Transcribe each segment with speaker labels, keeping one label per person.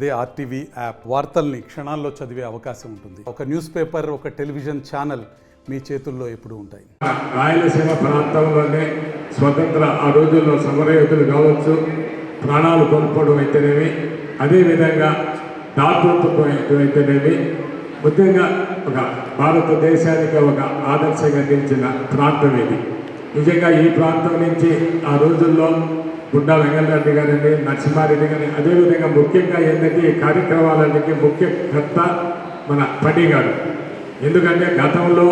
Speaker 1: అదే RTV app వార్తల్ని క్షణాల్లో చదివే అవకాశం ఉంటుంది. ఒక న్యూస్ పేపర్, ఒక టెలివిజన్ ఛానల్ మీ చేతుల్లో ఎప్పుడూ ఉంటాయి.
Speaker 2: రాయలసీమ ప్రాంతంలోనే స్వతంత్ర ఆ రోజుల్లో సమరయోధులు కావచ్చు, ప్రాణాలు కోల్పోవడం అయితేనేమి, అదేవిధంగా దాతృత్వం అయితేనేమి, ముఖ్యంగా ఒక భారతదేశానికి ఒక ఆదర్శంగా నిలిచిన ప్రాంతం ఇది. నిజంగా ఈ ప్రాంతం నుంచి ఆ రోజుల్లో గుండా వెంగళరెడ్డి గారిని, నరసింహారెడ్డి గారిని, అదేవిధంగా ముఖ్యంగా ఏంటంటే ఈ కార్యక్రమాలన్నిటికీ ముఖ్య కర్త మన పడి గారు. ఎందుకంటే గతంలో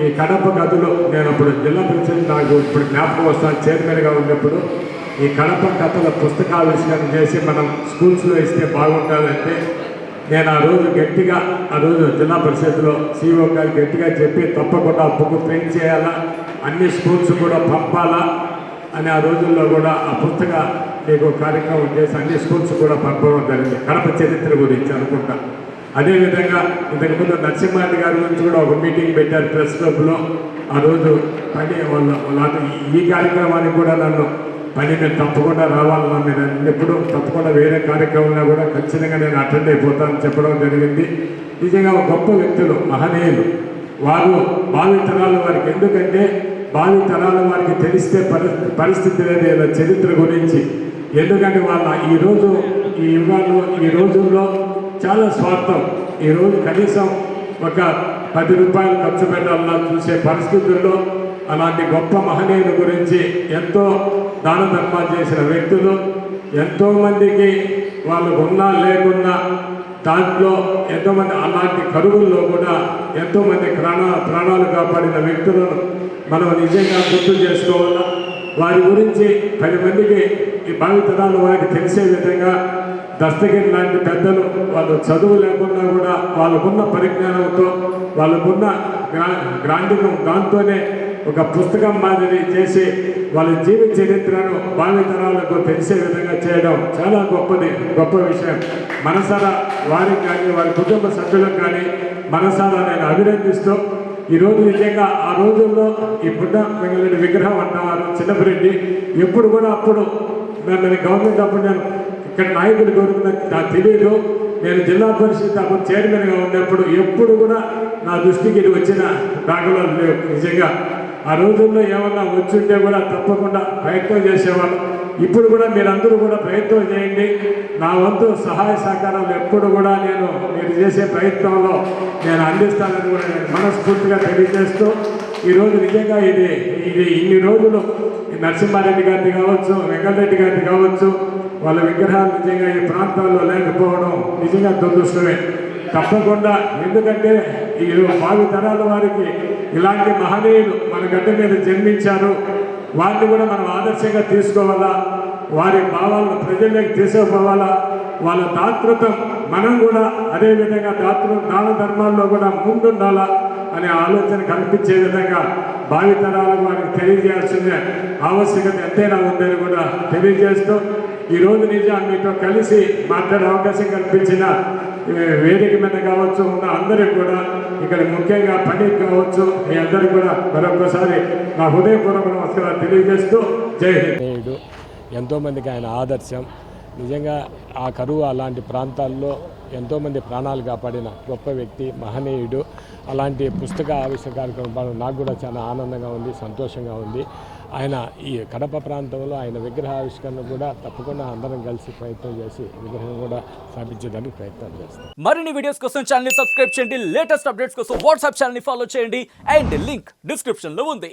Speaker 2: ఈ కడప కథలు నేను అప్పుడు జిల్లా పరిషత్ నాకు ఇప్పుడు జ్ఞాపకం వస్తాను, చైర్మన్గా ఉన్నప్పుడు ఈ కడప కథల పుస్తకావిష్కరణ చేసి మనం స్కూల్స్లో ఇస్తే బాగుంటుందంటే నేను ఆ రోజు గట్టిగా జిల్లా పరిషత్లో సిఇఓ గారు గట్టిగా చెప్పి తప్పకుండా ఆ బుక్ ప్రింట్ చేయాలా, అన్ని స్కూల్స్ కూడా పంపాలా అని ఆ రోజుల్లో కూడా ఆ పుస్తక మీకు కార్యక్రమం చేసి అన్ని స్కూల్స్ కూడా పంపడం జరిగింది, కడప చరిత్ర గురించి అనుకుంటా. అదేవిధంగా ఇంతకుముందు నరసింహారెడ్డి గారి గురించి కూడా ఒక మీటింగ్ పెట్టారు ప్రెస్ క్లబ్లో. ఆ రోజు పని వాళ్ళ ఈ కార్యక్రమానికి కూడా నన్ను పని నేను తప్పకుండా రావాలన్నా, మీరు ఎప్పుడు తప్పకుండా వేరే కార్యక్రమంలో కూడా ఖచ్చితంగా నేను అటెండ్ అయిపోతానని చెప్పడం జరిగింది. నిజంగా గొప్ప వ్యక్తులు, మహనీయులు. వారు భావితరాల వారికి, ఎందుకంటే భావితరాల వారికి తెలిస్తే పరిస్థితి లేదు చరిత్ర గురించి. ఎందుకంటే వాళ్ళ ఈరోజు ఈ యుగాల్లో ఈ రోజుల్లో చాలా స్వార్థం. ఈరోజు కనీసం ఒక 10 రూపాయలు ఖర్చు పెట్టాలన్నా చూసే పరిస్థితుల్లో అలాంటి గొప్ప మహనీయుల గురించి ఎంతో దాన ధర్మాలు చేసిన వ్యక్తులు, ఎంతోమందికి వాళ్ళకు ఉన్నా లేకున్నా దాంట్లో ఎంతోమంది అలాంటి కరువుల్లో కూడా ఎంతోమంది ప్రాణాలు కాపాడిన వ్యక్తులను మనం నిజంగా గుర్తు చేసుకోవాలా. వారి గురించి 10 మందికి ఈ భావితరాలు వారికి తెలిసే విధంగా దస్తగిరి లాంటి పెద్దలు వాళ్ళు చదువు లేకుండా కూడా వాళ్ళకున్న పరిజ్ఞానంతో, వాళ్ళకున్న గ్రాంధికం దాంతోనే ఒక పుస్తకం మాదిరి చేసి వాళ్ళ జీవిత చరిత్రను భావితరాలకు తెలిసే విధంగా చేయడం చాలా గొప్ప విషయం. మనసారా వారికి కానీ వారి కుటుంబ సభ్యులకు కానీ మనసారా నేను అభినందిస్తూ, ఈరోజు నిజంగా ఆ రోజుల్లో ఈ బుడ్డ వెంగళరెడ్డి విగ్రహం అంటారు చిన్నపిరెడ్డి, ఎప్పుడు కూడా అప్పుడు నేను గవర్నమెంట్ అప్పుడు నేను ఇక్కడ నాయకులు కోరుకున్నది నాకు తెలియదు. నేను జిల్లా పరిషత్ అప్పుడు చైర్మన్గా ఉన్నప్పుడు ఎప్పుడు కూడా నా దృష్టికి ఇది వచ్చిన దాఖలాలు లేవు. నిజంగా ఆ రోజుల్లో ఏమన్నా వచ్చుంటే కూడా తప్పకుండా ప్రయత్నం చేసేవాళ్ళు. ఇప్పుడు కూడా మీరందరూ కూడా ప్రయత్నం చేయండి. నా వంతు సహాయ సహకారాలు ఎప్పుడు కూడా మీరు చేసే ప్రయత్నంలో నేను అందిస్తానని కూడా నేను మనస్ఫూర్తిగా తెలియజేస్తూ, ఈరోజు నిజంగా ఇది ఇన్ని రోజులు నరసింహారెడ్డి గారిది కావచ్చు, వెంకటరెడ్డి గారిది కావచ్చు, వాళ్ళ విగ్రహాలు నిజంగా ఈ ప్రాంతాల్లో లేకపోవడం నిజంగా దురదృష్టమే. తప్పకుండా, ఎందుకంటే ఈ భావి తరాల వారికి ఇలాంటి మహనీయులు మన గడ్డ మీద జన్మించారు, వారిని కూడా మనం ఆదర్శంగా తీసుకోవాలా, వారి భావాలను ప్రజల్లోకి తీసుకుపోవాలా. వాళ్ళ దాతృత్వం మనం కూడా అదేవిధంగా దాన ధర్మాల్లో కూడా ముందుండాలా అనే ఆలోచన కల్పించే విధంగా భావితరాలకు వారికి తెలియజేయాల్సిన ఆవశ్యకత ఎంతైనా ఉందని కూడా తెలియజేస్తూ, ఈరోజు నిజాన్ని మీతో కలిసి మాట్లాడే అవకాశం కల్పించిన వేదిక మీద కావచ్చు ఉన్న అందరికి కూడా, ఇక్కడ ముఖ్యంగా పని కావచ్చు, మీ అందరికీ కూడా మరొకసారి నా హృదయపూర్వక నమస్కారాలు తెలియజేస్తూ జై హింద్.
Speaker 3: ఎంతోమందికి ఆయన ఆదర్శం. నిజంగా ఆ కరువు అలాంటి ప్రాంతాల్లో ఎంతోమంది ప్రాణాలు కాపాడిన గొప్ప వ్యక్తి, మహనీయుడు. అలాంటి పుస్తక ఆవిష్కరణ కార్యక్రమం నాకు కూడా చాలా ఆనందంగా ఉంది, సంతోషంగా ఉంది. ఆయన ఈ కడప ప్రాంతంలో ఆయన విగ్రహ ఆవిష్కరణ కూడా తప్పకుండా అందరం కలిసి ప్రయత్నం చేసి విగ్రహం కూడా స్థాపించడానికి ప్రయత్నం చేస్తాం.
Speaker 4: మరిన్ని వీడియోస్ కోసం ఛానల్ సబ్స్క్రైబ్ చేయండి, లేటెస్ట్ అప్డేట్స్ కోసం వాట్సాప్ ఛానల్ ఫాలో చేయండి, అండ్ లింక్ డిస్క్రిప్షన్ లో ఉంది.